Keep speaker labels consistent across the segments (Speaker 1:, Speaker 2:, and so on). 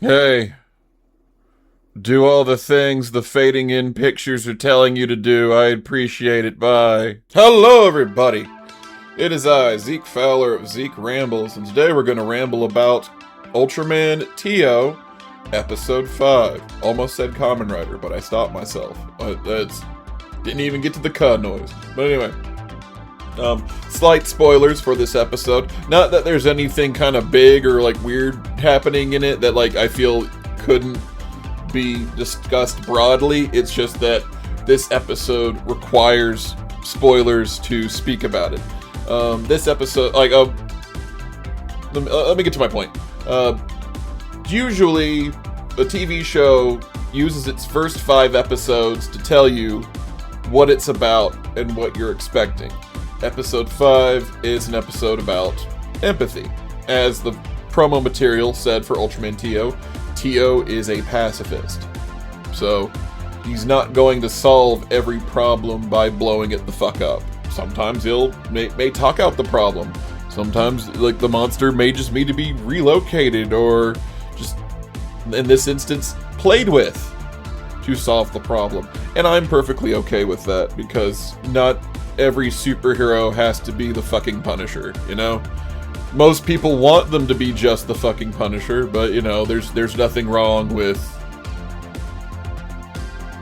Speaker 1: Hey, do all the things the fading in pictures are telling you to do. I appreciate it. Bye. Hello, everybody. It is I, Zeke Fowler of Zeke Rambles, and today we're going to ramble about Ultraman Teo, EP.5. Almost said Kamen Rider, but I stopped myself. Didn't even get to the "cuh" noise. But anyway, slight spoilers for this episode. Not that there's anything kind of big or like weird happening in it that like I feel couldn't be discussed broadly. It's just that this episode requires spoilers to speak about it. This episode, like, let me get to my point. Usually, a TV show uses its first 5 episodes to tell you what it's about and what you're expecting. Episode 5 is an episode about empathy. As the promo material said for Ultraman Teo, Teo is a pacifist. So, he's not going to solve every problem by blowing it the fuck up. Sometimes he'll may talk out the problem. Sometimes, like, the monster may just need to be relocated or just, in this instance, played with to solve the problem. And I'm perfectly okay with that, because not every superhero has to be the fucking Punisher, you know? Most people want them to be just the fucking Punisher, but, you know, there's nothing wrong with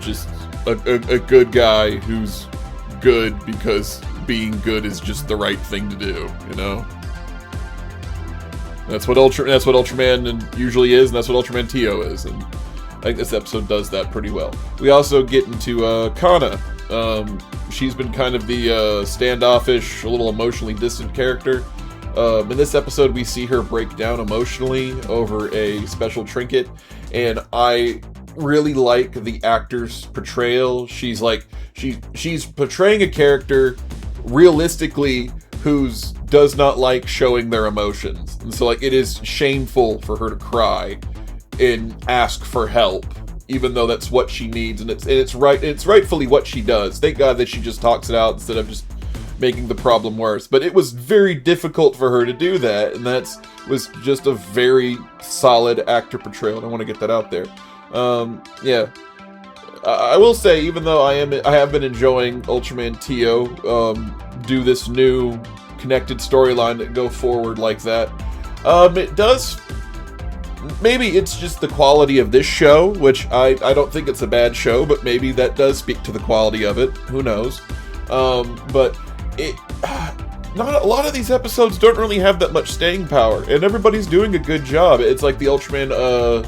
Speaker 1: just a good guy who's good because being good is just the right thing to do, you know? That's what Ultraman usually is, and that's what Ultraman Teo is, and I think this episode does that pretty well. We also get into Kana. She's been kind of the standoffish, a little emotionally distant character. In this episode, we see her break down emotionally over a special trinket, and I really like the actor's portrayal. She's portraying a character realistically who's does not like showing their emotions, and so like it is shameful for her to cry and ask for help, even though that's what she needs, and it's rightfully what she does. Thank God that she just talks it out instead of just making the problem worse. But it was very difficult for her to do that, and was just a very solid actor portrayal, and I want to get that out there. Yeah. I will say, even though I have been enjoying Ultraman Teo do this new connected storyline that go forward like that, it does. Maybe it's just the quality of this show, which I don't think it's a bad show, but maybe that does speak to the quality of it. Who knows? But not a lot of these episodes don't really have that much staying power, and everybody's doing a good job. It's like the Ultraman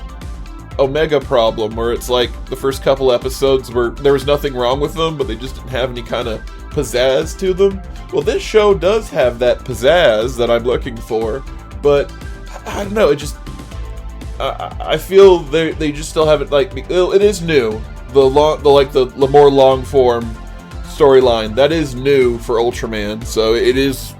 Speaker 1: Omega problem, where it's like the first couple episodes where there was nothing wrong with them, but they just didn't have any kind of pizzazz to them. Well, this show does have that pizzazz that I'm looking for, but I don't know, it just I feel they just still haven't, like, it is new. The more long form storyline that is new for Ultraman, so it is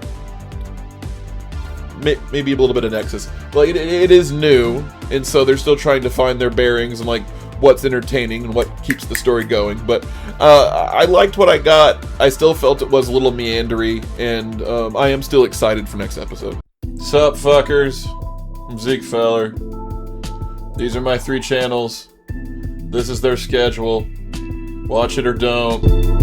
Speaker 1: maybe a little bit of Nexus. Like it is new, and so they're still trying to find their bearings and like what's entertaining and what keeps the story going. But I liked what I got. I still felt it was a little meandery, and I am still excited for next episode. Sup, fuckers? I'm Zeke Fowler. These are my 3 channels. This is their schedule. Watch it or don't.